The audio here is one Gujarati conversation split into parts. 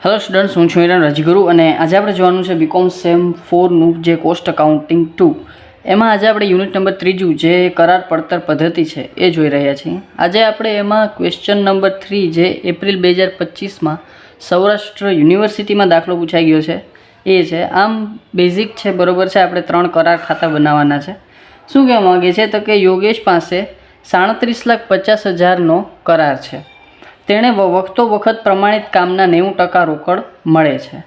હેલો સ્ટુડન્ટ્સ, હું છું હિરણ રાજગુરુ અને આજે આપણે જોવાનું છે બીકોમ સેમ 4નું જે કોસ્ટ અકાઉન્ટિંગ 2 એમાં આજે આપણે યુનિટ નંબર 3 જે કરાર પડતર પદ્ધતિ છે એ જોઈ રહ્યા છીએ। આજે આપણે એમાં ક્વેશ્ચન નંબર 3 જે એપ્રિલ 2025માં સૌરાષ્ટ્ર યુનિવર્સિટીમાં દાખલો પૂછાઈ ગયો છે એ છે। આમ બેઝિક છે, બરોબર છે। આપણે 3 કરાર ખાતા બનાવવાના છે। શું કહેવા માગે છે તો કે યોગેશ પાસે 37,50,000નો કરાર છે। તેણે વખતો વખત પ્રમાણિત કામના 90% રોકડ મળે છે।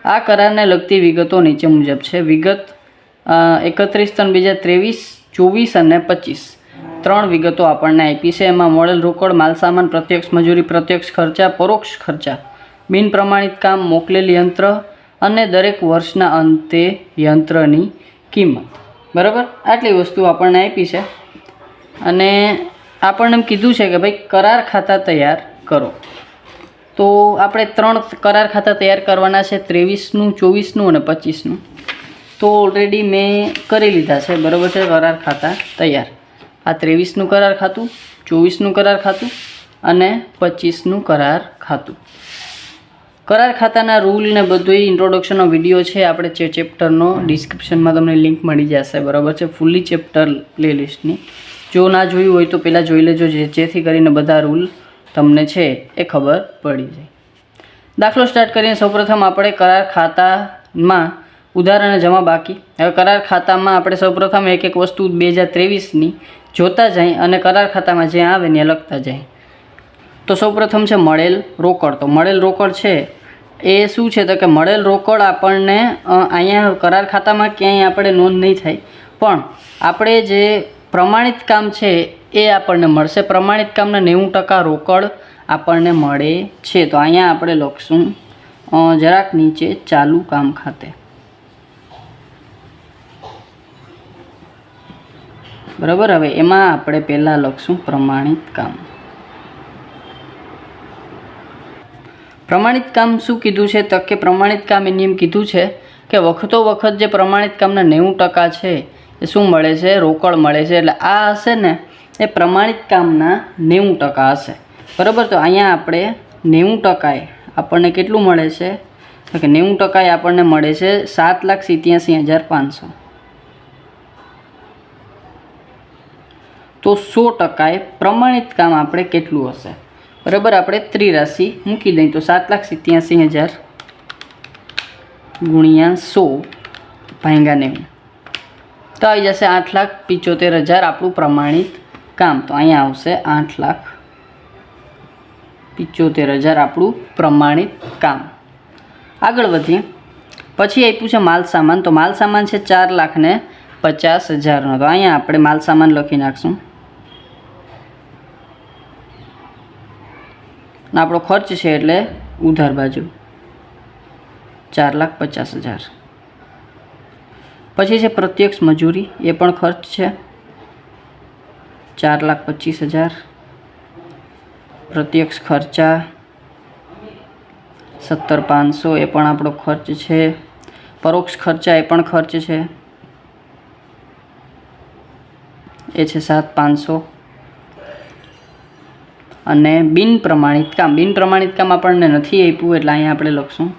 આ કરારને લગતી વિગતો નીચે મુજબ છે। વિગત 31/3/2023, 24 અને 25 3 વિગતો આપણને આપી છે। એમાં મળેલ રોકડ, માલસામાન, પ્રત્યક્ષ મજૂરી, પ્રત્યક્ષ ખર્ચા, પરોક્ષ ખર્ચા, બિન પ્રમાણિત કામ, મોકલેલ યંત્ર અને દરેક વર્ષના અંતે યંત્રની કિંમત, બરાબર। આટલી વસ્તુ આપણને આપી છે અને આપણને એમ કીધું છે કે ભાઈ કરાર ખાતા તૈયાર કરો। તો આપણે 3 કરાર ખાતા તૈયાર કરવાના છે, 23નું, 24નું અને 25નું। તો ઓલરેડી મેં કરી લીધા છે, બરાબર છે, કરાર ખાતા તૈયાર। આ 23નું કરાર ખાતું, 24નું કરાર ખાતું અને 25નું કરાર ખાતું। કરાર ખાતાના રૂલ ને બધું ઇન્ટ્રોડક્શનનો વિડીયો છે આપણે ચેપ્ટરનો ડિસ્ક્રિપ્શનમાં તમને લિંક મળી જશે, બરાબર છે, ફૂલ્લી ચેપ્ટર પ્લેલિસ્ટની। જો ના જોયું હોય તો પહેલાં જોઈ લેજો, જેથી કરીને બધા રૂલ તમને છે એ ખબર પડી જાય। દાખલો સ્ટાર્ટ કરીને સૌપ્રથમ આપણે કરાર ખાતામાં ઉધાર અને જમા બાકી। હવે કરાર ખાતામાં આપણે સૌપ્રથમ એક એક વસ્તુ 2023ની જોતા જાય અને કરાર ખાતામાં જ્યાં આવે ત્યાં લખતા જાય। તો સૌપ્રથમ છે મળેલ રોકડ। તો મળેલ રોકડ છે એ શું છે તો કે મળેલ રોકડ આપણને અહીંયા કરાર ખાતામાં ક્યાંય આપણે નોંધ નહીં થાય, પણ આપણે જે પ્રમાણિત કામ છે એ આપણને મળશે। પ્રમાણિત કામના 90% રોકડ આપણને મળે છે। તો અહીંયા આપણે લખશું જરાક નીચે ચાલુ કામ ખાતે, બરાબર। હવે એમાં આપણે પહેલાં લખશું પ્રમાણિત કામ। પ્રમાણિત કામ શું કીધું છે તો કે પ્રમાણિત કામ એની એમ કીધું છે કે વખતો વખત જે પ્રમાણિત કામના 90% છે એ શું મળે છે, રોકડ મળે છે। એટલે આ હશે ને એ પ્રમાણિત કામના 90% હશે, બરાબર। તો અહીંયા આપણે 90% આપણને કેટલું મળે છે તો કે 90% આપણને મળે છે 7,87,500। તો 100% પ્રમાણિત કામ આપણે કેટલું હશે, બરાબર। આપણે ત્રિરાશિ મૂકી દઈએ તો 7,87,000 ગુણ્યા 100 ભાગ્યા 90 તો આવી જશે 8,75,000 આપણું પ્રમાણિત કામ। તો અહીંયા આવશે 8,75,000 આપણું પ્રમાણિત કામ। આગળ વધીએ, પછી આપ્યું છે માલ સામાન। તો માલ સામાન છે 4,50,000નો। તો અહીંયા આપણે માલ સામાન લખી નાખશું। આપણો ખર્ચ છે એટલે ઉધાર બાજુ 4,50,000। પછી છે પ્રત્યક્ષ મજૂરી, એ પણ ખર્ચ છે 4,25,000। પ્રત્યક્ષ ખર્ચા 17,500, એ પણ આપણો ખર્ચ છે। પરોક્ષ ખર્ચા એ પણ ખર્ચ છે, એ છે 7,500। અને બિન પ્રમાણિત કામ, બિન પ્રમાણિત કામ આપણને નથી આપ્યું એટલે અહીંયા આપણે લખશું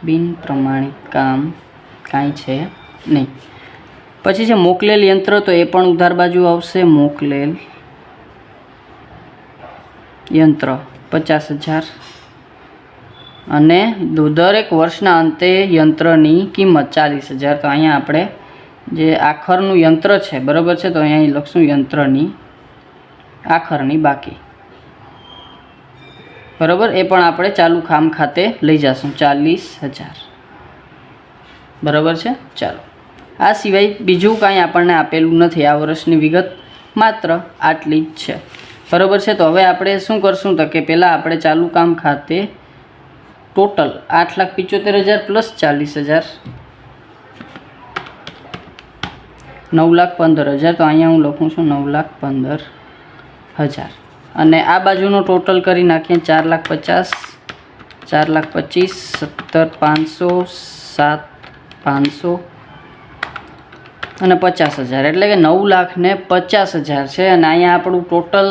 બિન પ્રમાણિત કામ કાંઈ છે નહીં। પછી છે મોકલેલ યંત્ર, તો એ પણ ઉધાર બાજુ આવશે। મોકલેલ યંત્ર 50,000 અને દરેક વર્ષના અંતે યંત્રની કિંમત 40,000। તો અહીંયા આપણે જે આખરનું યંત્ર છે, બરાબર છે, તો અહીંયા લખશું યંત્રની આખરની બાકી, બરાબર। એ પણ આપણે ચાલુ કામ ખાતે લઈ જશું 40,000, બરાબર છે। ચાલો, આ સિવાય બીજું કાંઈ આપણને આપેલું નથી। આ વર્ષની વિગત માત્ર આટલી જ છે, બરાબર છે। તો હવે આપણે શું કરશું તો કે પહેલાં આપણે ચાલુ કામ ખાતે ટોટલ 8,75,000 પ્લસ 40,000 9,15,000। તો અહીંયા હું લખું છું 9,15,000 અને આ બાજુનો ટોટલ કરી નાખીએ 4,50,000, 4,25,000, 17,500, 7,500 અને 50,000, એટલે કે 9,50,000 છે। અને અહીંયા આપણું ટોટલ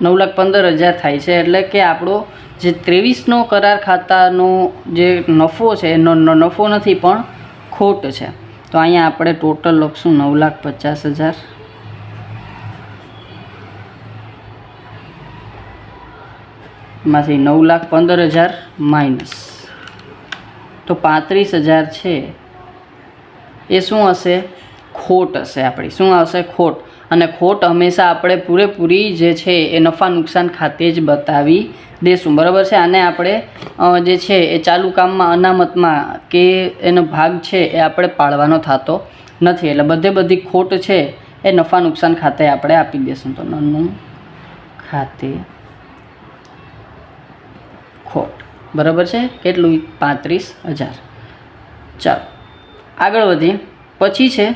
9,15,000 થાય છે, એટલે કે આપણો જે 23નો કરાર ખાતાનો જે નફો છે એનો નફો નથી પણ ખોટ છે. તો અહીંયા આપણે ટોટલ લખશું 9,50,000 માંથી 9,15,000 માઇનસ તો 35,000 છે એ શું હશે? ખોટ હશે આપણી. શું આવશે? ખોટ. અને ખોટ હંમેશા આપણે પૂરેપૂરી જે છે એ નફા નુકસાન ખાતે જ બતાવી દેશું, બરાબર છે. આને આપણે જે છે એ ચાલુ કામમાં અનામતમાં કે એનો ભાગ છે એ આપણે પાડવાનો થતો નથી, એટલે બધી ખોટ છે એ નફા નુકસાન ખાતે આપણે આપી દઈશું. તો નનું ખાતે ખોટ, બરાબર છે. કેટલું? 35,000. ચાલો આગળ વધીએ. પછી છે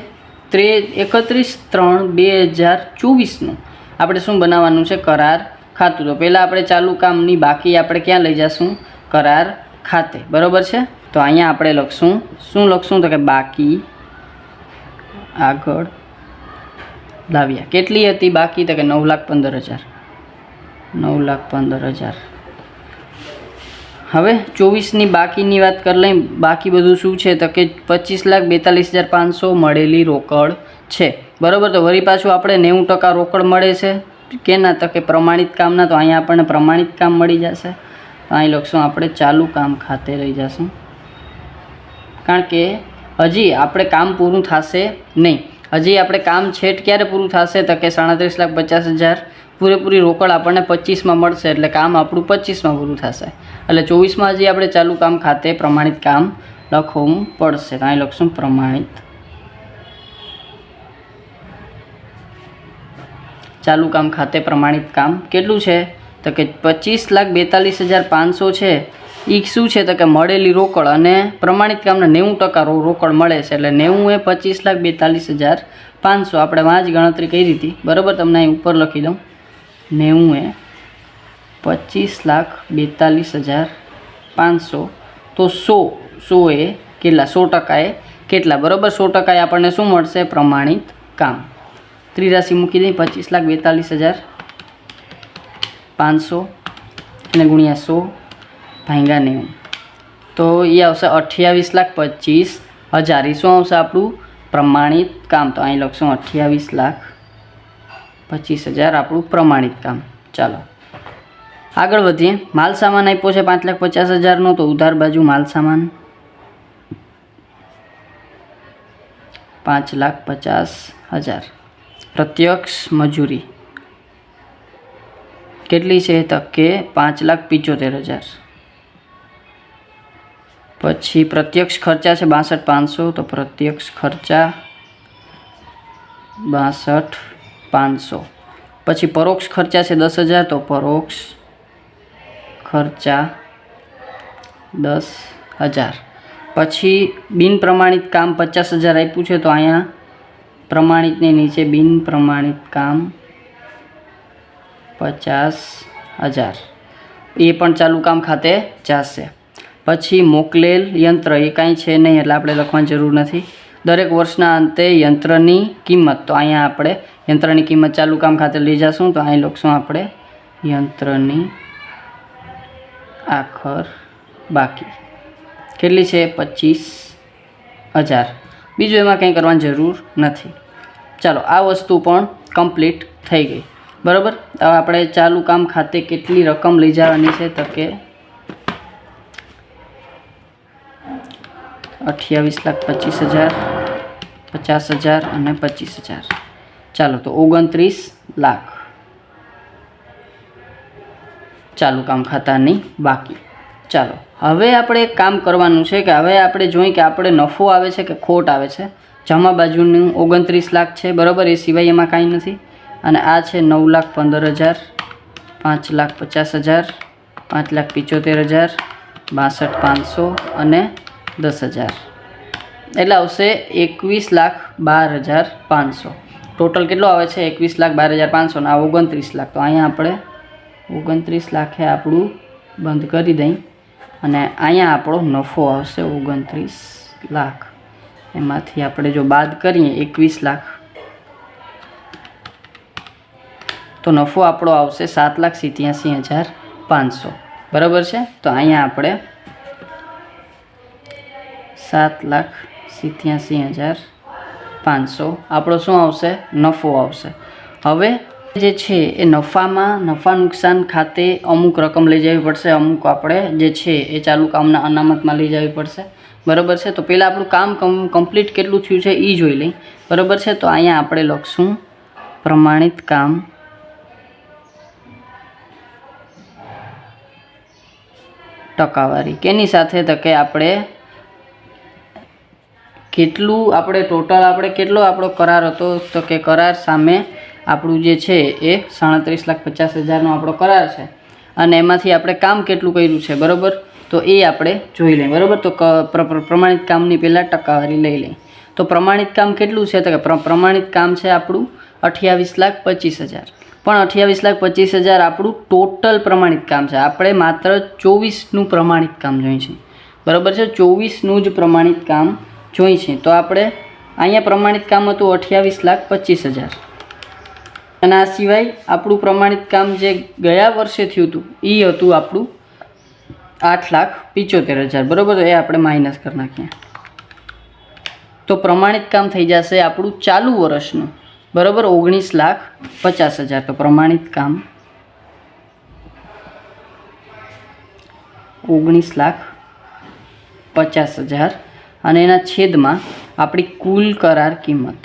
31/3/2024નું આપણે શું બનાવવાનું છે? કરાર ખાતું. તો પહેલાં આપણે ચાલુ કામની બાકી આપણે ક્યાં લઈ જઈશું? કરાર ખાતે, બરાબર છે. તો અહીંયા આપણે લખશું, શું લખશું? તો કે બાકી આગળ લાવ્યા. કેટલી હતી બાકી? તો કે 9,15,000. 9,15,000. હવે 24ની બાકીની વાત કરી લઈએ. બાકી બધું શું છે? તો કે 25,42,500 મળેલી રોકડ છે, બરાબર. તો વળી પાછું આપણે 90% રોકડ મળે છે કેના? તો કે પ્રમાણિત કામના. તો અહીંયા આપણને પ્રમાણિત કામ મળી જશે. અહીં લખશું આપણે ચાલુ કામ ખાતે લઈ જશું, કારણ કે હજી આપણે કામ પૂરું થશે નહીં. હજી આપણે કામ છેટ ક્યારે પૂરું થશે? તો કે 37,50,000 પૂરેપૂરી રોકડ આપણને 25માં મળશે, એટલે કામ આપણું 25માં પૂરું થશે. એટલે 24માં હજી આપણે ચાલુ કામ ખાતે પ્રમાણિત કામ લખવું પડશે. તો અહીં લખશું પ્રમાણિત ચાલુ કામ ખાતે પ્રમાણિત કામ. કેટલું છે? તો કે 25,42,500 છે. એ શું છે? તો કે મળેલી રોકડ અને પ્રમાણિત કામના 90% રોકડ મળે છે, એટલે 90 એ 25,42,500 આપણે વાં જ ગણતરી કરી હતી, બરાબર. તમને અહીં ઉપર લખી દઉં. 90 એ 25,42,500 તો 100 એ કેટલા? 100% એ કેટલા? બરાબર. 100% આપણને શું મળશે? પ્રમાણિત કામ. ત્રિરાશી મૂકી દઈએ. 25,42,500 અને ગુણ્યા 100 ભાગ્યા 90 તો એ આવશે 28,25,000. એ શું આવશે? આપણું પ્રમાણિત કામ. તો અહીં લખશું 28,25,000 આપણું પ્રમાણિત કામ. ચાલો આગળ વધીએ. માલ સામાન આપ્યો છે 5,50,000નો, તો ઉધાર બાજુ માલ સામાન 5,50,000. પ્રત્યક્ષ મજૂરી કેટલી છે? તો કે 5,75,000. પછી પ્રત્યક્ષ ખર્ચા છે 62,500, તો પ્રત્યક્ષ ખર્ચા 62,500. પછી પરોક્ષ ખર્ચા છે 10,000, તો પરોક્ષ ખર્ચા 10,000. પછી બિન પ્રમાણિત કામ 50,000 આપ્યું છે, તો અહીંયા પ્રમાણિતની નીચે બિન પ્રમાણિત કામ 50,000 એ પણ ચાલુ કામ ખાતે જશે. પછી મોકલેલ યંત્ર એ કાંઈ છે નહીં, એટલે આપણે લખવાની જરૂર નથી. દરેક વર્ષના અંતે યંત્રની કિંમત, તો અહીંયા આપણે યંત્રની કિંમત ચાલુ કામ ખાતે લઈ જશું. તો અહીં લખશું આપણે યંત્રની આખર બાકી કેટલી છે? 25,000. બીજું એમાં કંઈ કરવાની જરૂર નથી. ચાલો આ વસ્તુ પણ કમ્પ્લીટ થઈ ગઈ, બરાબર. હવે આપણે ચાલુ કામ ખાતે કેટલી રકમ લઈ જવાની છે? તો કે 28,25,000, 50,000 અને 25,000. ચાલો તો 29 લાખ ચાલુ કામ ખાતાની બાકી. ચાલો હવે આપણે એક કામ કરવાનું છે કે હવે આપણે જોઈએ કે આપણે નફો આવે છે કે ખોટ આવે છે. જમા બાજુનું 29 લાખ છે, બરાબર. એ સિવાય એમાં કાંઈ નથી. અને આ છે 9,15,000, 5,50,000, 5,75,000, 62,500 અને 10,000. એટલે આવશે 21,12,500. ટોટલ કેટલો આવે છે? 21,12,500 અને આ 29 લાખ. તો અહીંયા આપણે 29 લાખે આપણું બંધ કરી દઈ અને અહીંયા આપણો નફો આવશે 29 લાખ. એમાંથી આપણે જો બાદ કરીએ 21 લાખ તો નફો આપણો આવશે 7,87,500. બરાબર છે. તો અહીંયા આપણે 7,87,500 આપણો શું આવશે? નફો આવશે. હવે જે છે એ નફામાં નફા નુકસાન ખાતે અમુક રકમ લઈ જવી પડશે, અમુક આપણે જે છે એ ચાલુ કામના અનામતમાં લઈ જવી પડશે. બરાબર છે. તો પહેલાં આપણું કામ કમ્પ્લીટ કેટલું થયું છે એ જોઈ લઈ. બરાબર છે. તો અહીંયા આપણે લખશું પ્રમાણિત કામ ટકાવારી. કેની સાથે? તો કે આપણે કેટલું આપણે ટોટલ આપણે કેટલો આપણો કરાર હતો? તો કે કરાર સામે આપણું જે છે એ 37,50,000નો આપણો કરાર છે અને એમાંથી આપણે કામ કેટલું કર્યું છે. બરાબર. તો એ આપણે જોઈ લઈએ. બરાબર. તો પ્રમાણિત કામની પહેલાં ટકાવારી લઈ લઈએ. તો પ્રમાણિત કામ કેટલું છે? તો કે પ્રમાણિત કામ છે આપણું 28,25,000. પણ 28,25,000 આપણું ટોટલ પ્રમાણિત કામ છે. આપણે માત્ર 24નું પ્રમાણિત કામ જોઈએ છે. બરાબર છે. 24નું જ પ્રમાણિત કામ જોઈએ છે. તો આપણે અહીંયા પ્રમાણિત કામ હતું 28,25,000 અને આ સિવાય આપણું પ્રમાણિત કામ જે ગયા વર્ષે થયું હતું એ હતું આપણું 8,75,000. બરાબર. તો એ આપણે માઇનસ કરી નાખીએ. તો પ્રમાણિત કામ થઈ જશે આપણું ચાલુ વર્ષનું. બરાબર. 19,50,000. તો પ્રમાણિત કામ 19,50,000 અને એના છેદમાં આપણી કુલ કરાર કિંમત.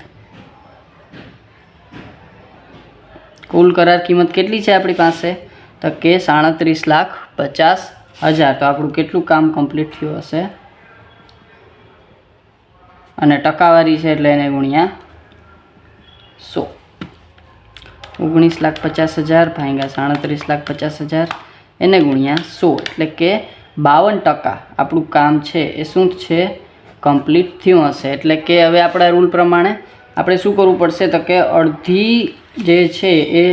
કુલ કરાર કિંમત કેટલી છે આપણી પાસે? તો કે 37,50,000. તો આપણું કેટલું કામ કમ્પ્લીટ થયું હશે? અને ટકાવારી છે એટલે એને ગુણ્યા 100. 19,50,000 ભાગ્યા 37,50,000 એને ગુણ્યા 100 એટલે કે 52% આપણું કામ છે એ શું છે? કમ્પ્લીટ થયું હશે. એટલે કે હવે આપણા રૂલ પ્રમાણે આપણે શું કરવું પડશે? તો કે અડધી જે છે એ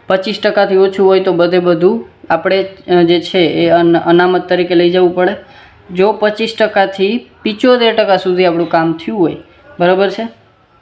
25%થી ઓછું હોય તો બધું આપણે જે છે એ અનામત તરીકે લઈ જવું પડે. જો 25%થી 75% સુધી આપણું કામ થયું હોય, બરાબર છે,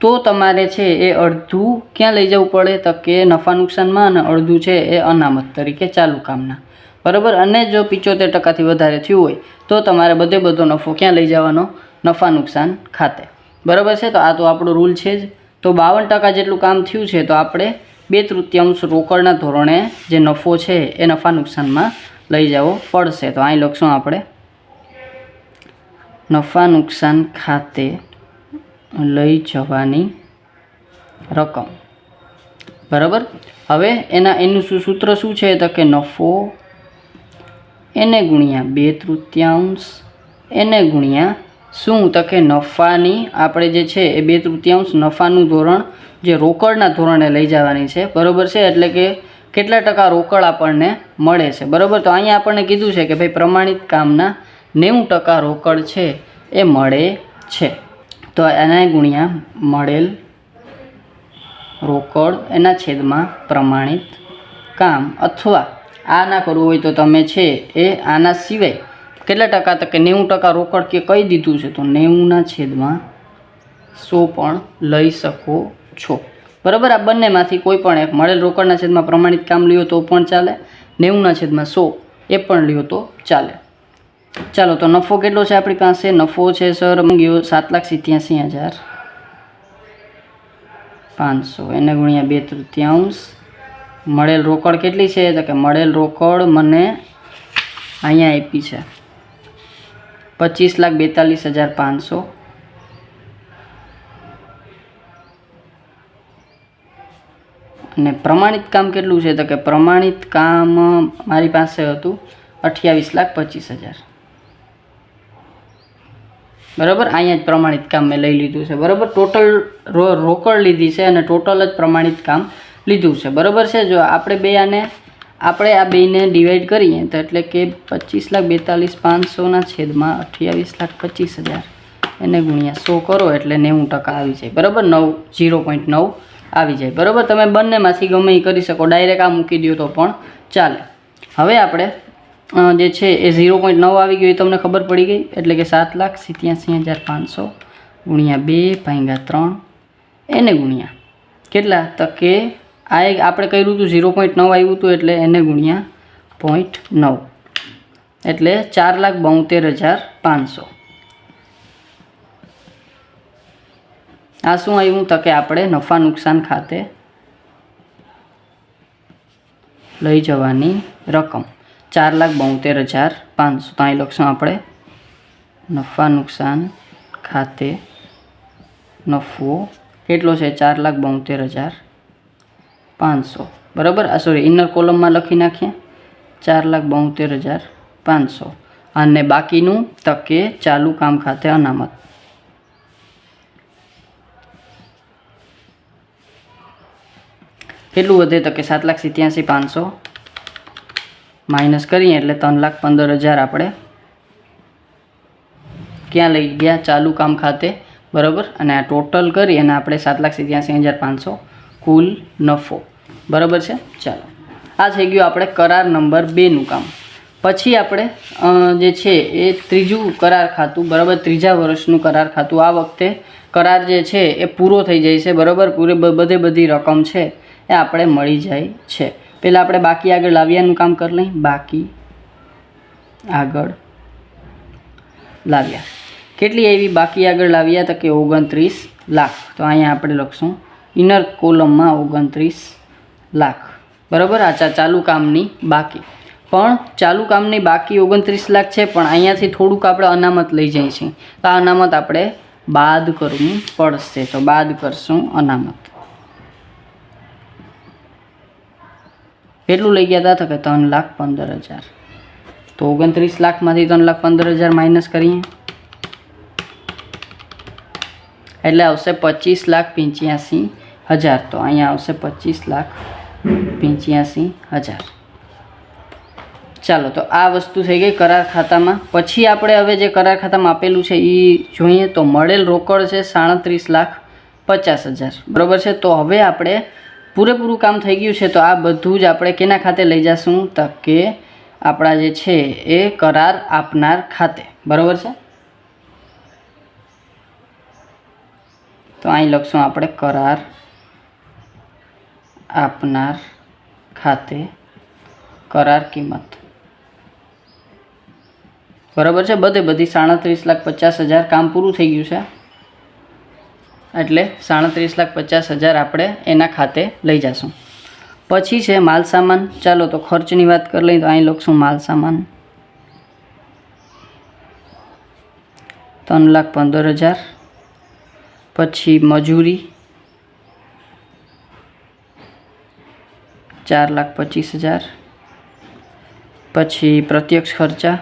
તો તમારે છે એ અડધું ક્યાં લઈ જવું પડે? તો કે નફા નુકસાનમાં અને અડધું છે એ અનામત તરીકે ચાલુ કામના. બરાબર. અને જો 75%થી વધારે થયું હોય તો તમારે બધો નફો ક્યાં લઈ જવાનો? નફા નુકસાન ખાતે. બરાબર છે. તો આ તો આપણો રૂલ છે જ. તો 52% જેટલું કામ થયું છે તો આપણે 2/3 રોકડના ધોરણે જે નફો છે એ નફા નુકસાનમાં લઈ જવો પડશે. તો અહીં લખશું આપણે નફા નુકસાન ખાતે લઈ જવાની રકમ. બરાબર. હવે એનું સૂત્ર શું છે? તો કે નફો એને ગુણ્યા 2/3 એને ગુણ્યા શું? તો કે નફાની આપણે જે છે એ 2/3 નફાનું ધોરણ જે રોકડના ધોરણે લઈ જવાની છે. બરાબર છે. એટલે કે કેટલા ટકા રોકડ આપણને મળે છે. બરાબર. તો અહીંયા આપણને કીધું છે કે ભાઈ પ્રમાણિત કામના 90% રોકડ છે એ મળે છે. તો એના ગુણ્યા મળેલ રોકડ એના છેદમાં પ્રમાણિત કામ. અથવા આ ના કરવું હોય તો તમે છે એ આના સિવાય કેટલા ટકા? તો કે 90% રોકડ કે કહી દીધું છે તો 90/100 પણ લઈ શકો છો. બરાબર. આ બંનેમાંથી કોઈ પણ એક મળેલ રોકડના છેદમાં પ્રમાણિત કામ લ્યો તો પણ ચાલે, 90/100 એ પણ લ્યો તો ચાલે. ચાલો. તો નફો કેટલો છે આપણી પાસે? નફો છે સર ગયો 7,87,500 એને ગુણ્યા 2/3. મળેલ રોકડ કેટલી છે? તો કે મળેલ રોકડ મને અહીંયા આપી છે 25,42,500 અને પ્રમાણિત કામ કેટલું છે? તો કે પ્રમાણિત કામ મારી પાસે હતું 28,25,000. બરાબર. અહીંયા જ પ્રમાણિત કામ મેં લઈ લીધું છે. બરાબર. ટોટલ રોકડ લીધી છે અને ટોટલ જ પ્રમાણિત કામ લીધું છે. બરાબર છે. જો આપણે આ બેને ડિવાઈડ કરીએ તો એટલે કે 25,42,500 છેદમાં 28,25,000 એને ગુણ્યા 100 કરો એટલે 90% આવી જાય. બરાબર. 0.9 આવી જાય. બરાબર. તમે બંનેમાંથી ગમે એ કરી શકો. ડાયરેક્ટ આ મૂકી દો તો પણ ચાલે. હવે આપણે જે છે એ 0.9 આવી ગયું એ તમને ખબર પડી ગઈ. એટલે કે 7,87,500 ગુણ્યા 2/3 એને ગુણ્યા કેટલા? તો કે આ એક આપણે કર્યું હતું 0.9 આવ્યું હતું એટલે એને ગુણ્યા 0.9 એટલે 4,72,500. આ શું આવ્યું તો કે આપણે નફા નુકસાન ખાતે લઈ જવાની રકમ 4,72,500. તો અહીં લખશું આપણે નફા નુકસાન ખાતે નફો કેટલો છે 4,72,500. બરાબર. આ સોરી ઇનર કોલમમાં લખી નાખીએ 4,72,500 અને બાકીનું તકે ચાલુ કામ ખાતે અનામત. કેટલું વધે તો કે 7,87,500 માઇનસ કરીએ એટલે 3,15,000 આપણે ક્યાં લઈ ગયા ચાલુ કામ ખાતે. બરાબર. અને આ ટોટલ કરી અને આપણે 7,87,500 કુલ નફો. બરાબર છે. ચાલો આ થઈ ગયું આપણે કરાર નંબર 2નું કામ. પછી આપણે જે છે એ ત્રીજું કરાર ખાતું. બરાબર. ત્રીજા વર્ષનું કરાર ખાતું. આ વખતે કરાર જે છે એ પૂરો થઈ જાય છે. બરાબર. બધી રકમ છે એ આપણે મળી જાય છે. પહેલાં આપણે બાકી આગળ લાવ્યાનું કામ કરી લઈએ. બાકી આગળ લાવ્યા કેટલી આવી બાકી આગળ લાવ્યા તો કે 29 લાખ. તો અહીંયા આપણે લખશું ઇનર કોલમમાં 29 લાખ. બરાબર. આ ચાલુ કામની બાકી. પણ ચાલુ કામની બાકી 29 લાખ છે, પણ અહીંયાથી થોડુંક આપણે અનામત લઈ જઈએ છીએ. તો આ અનામત આપણે બાદ કરવું પડશે. તો બાદ કરશું અનામત. કેટલું લઈ ગયા હતા તો કે 3,15,000. તો 29 લાખમાંથી 3,15,000 માઇનસ કરીએ એટલે આવશે 25,85,000. તો અહીંયા આવશે 25,85,000. ચાલો તો આ વસ્તુ થઈ ગઈ કરાર ખાતામાં. પછી આપણે હવે જે કરાર ખાતામાં આપેલું છે એ જોઈએ તો મળેલ રોકડ છે 37,50,000. બરાબર છે. તો હવે આપણે પૂરેપૂરું કામ થઈ ગયું છે. તો આ બધું જ આપણે કેના ખાતે લઈ જઈશું તો કે આપણા જે છે એ કરાર આપનાર ખાતે. બરાબર છે. તો અહીં લખશું આપણે કરાર આપનાર ખાતે કરાર કિંમત. બરાબર છે. બધી 37,50,000 કામ પૂરું થઈ ગયું છે એટલે 37,50,000 આપણે એના ખાતે લઈ જઈશું. પછી છે માલ સામાન. ચાલો તો ખર્ચની વાત કરી લઈએ. તો અહીં લખશું માલ સામાન 3,15,000. પછી મજૂરી 4,25,000. પછી પ્રત્યક્ષ ખર્ચા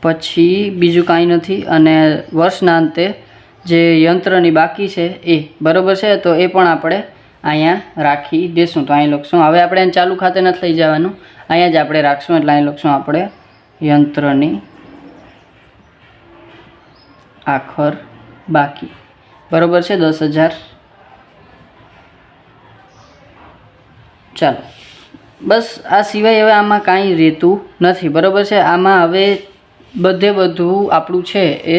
પછી બીજું કાંઈ નથી. અને વર્ષના અંતે જે યંત્રની બાકી છે એ. બરાબર છે. તો એ પણ આપણે અહીંયા રાખી દઈશું. તો અહીં લખશું હવે આપણે એને ચાલુ ખાતે નથી લઈ જવાનું, અહીંયા જ આપણે રાખશું. એટલે અહીં લખશું આપણે યંત્રની આખર બાકી. બરાબર છે 10,000. ચાલો બસ આ સિવાય હવે આમાં કાંઈ રહેતું નથી. બરાબર છે. આમાં હવે બધું આપણું છે એ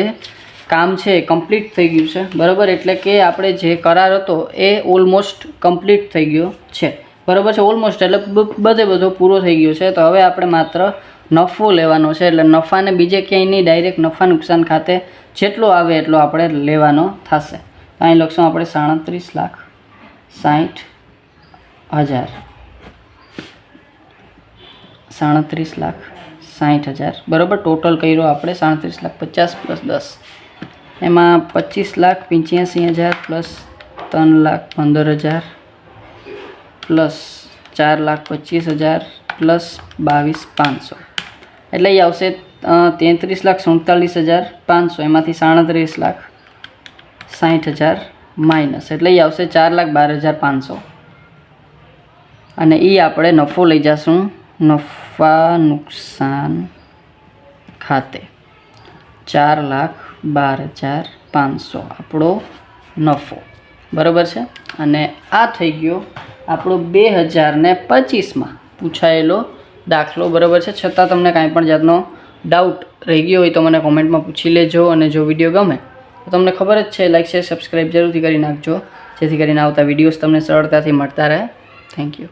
કામ છે કમ્પ્લીટ થઈ ગયું છે. બરાબર. એટલે કે આપણે જે કરાર હતો એ ઓલમોસ્ટ કમ્પ્લીટ થઈ ગયો છે. બરાબર છે. ઓલમોસ્ટ એટલે બધો પૂરો થઈ ગયો છે. તો હવે આપણે માત્ર નફો લેવાનો છે. એટલે નફાને બીજે ક્યાંય નહીં, ડાયરેક્ટ નફા નુકસાન ખાતે જેટલો આવે એટલો આપણે લેવાનો થશે. અહીં લખશું આપણે 37,60,000. 37,60,000. બરાબર. ટોટલ કર્યો આપણે 37,50,000 + 10 એમાં 25,85,000 પ્લસ 3,15,000 પ્લસ 4,25,000 પ્લસ 22,500 એટલે એ આવશે 33,47,500. એમાંથી 37,60,000 માઇનસ એટલે એ આવશે 4,12,500. અને એ આપણે નફો લઈ જશું નફા નુકસાન ખાતે 4,12,500 આપણો નફો. બરાબર છે. અને આ થઈ ગયો આપણો 2025માં પૂછાયેલો દાખલો. બરાબર છે. છતાં તમને કાંઈ પણ જાતનો ડાઉટ રહી ગયો હોય તો મને કોમેન્ટમાં પૂછી લેજો. અને જો વિડીયો ગમે તો તમને ખબર જ છે લાઈક શેર સબસ્ક્રાઈબ જરૂરથી કરી નાખજો, જેથી કરીને આવતા વિડીયોઝ તમને સરળતાથી મળતા રહે. Thank you.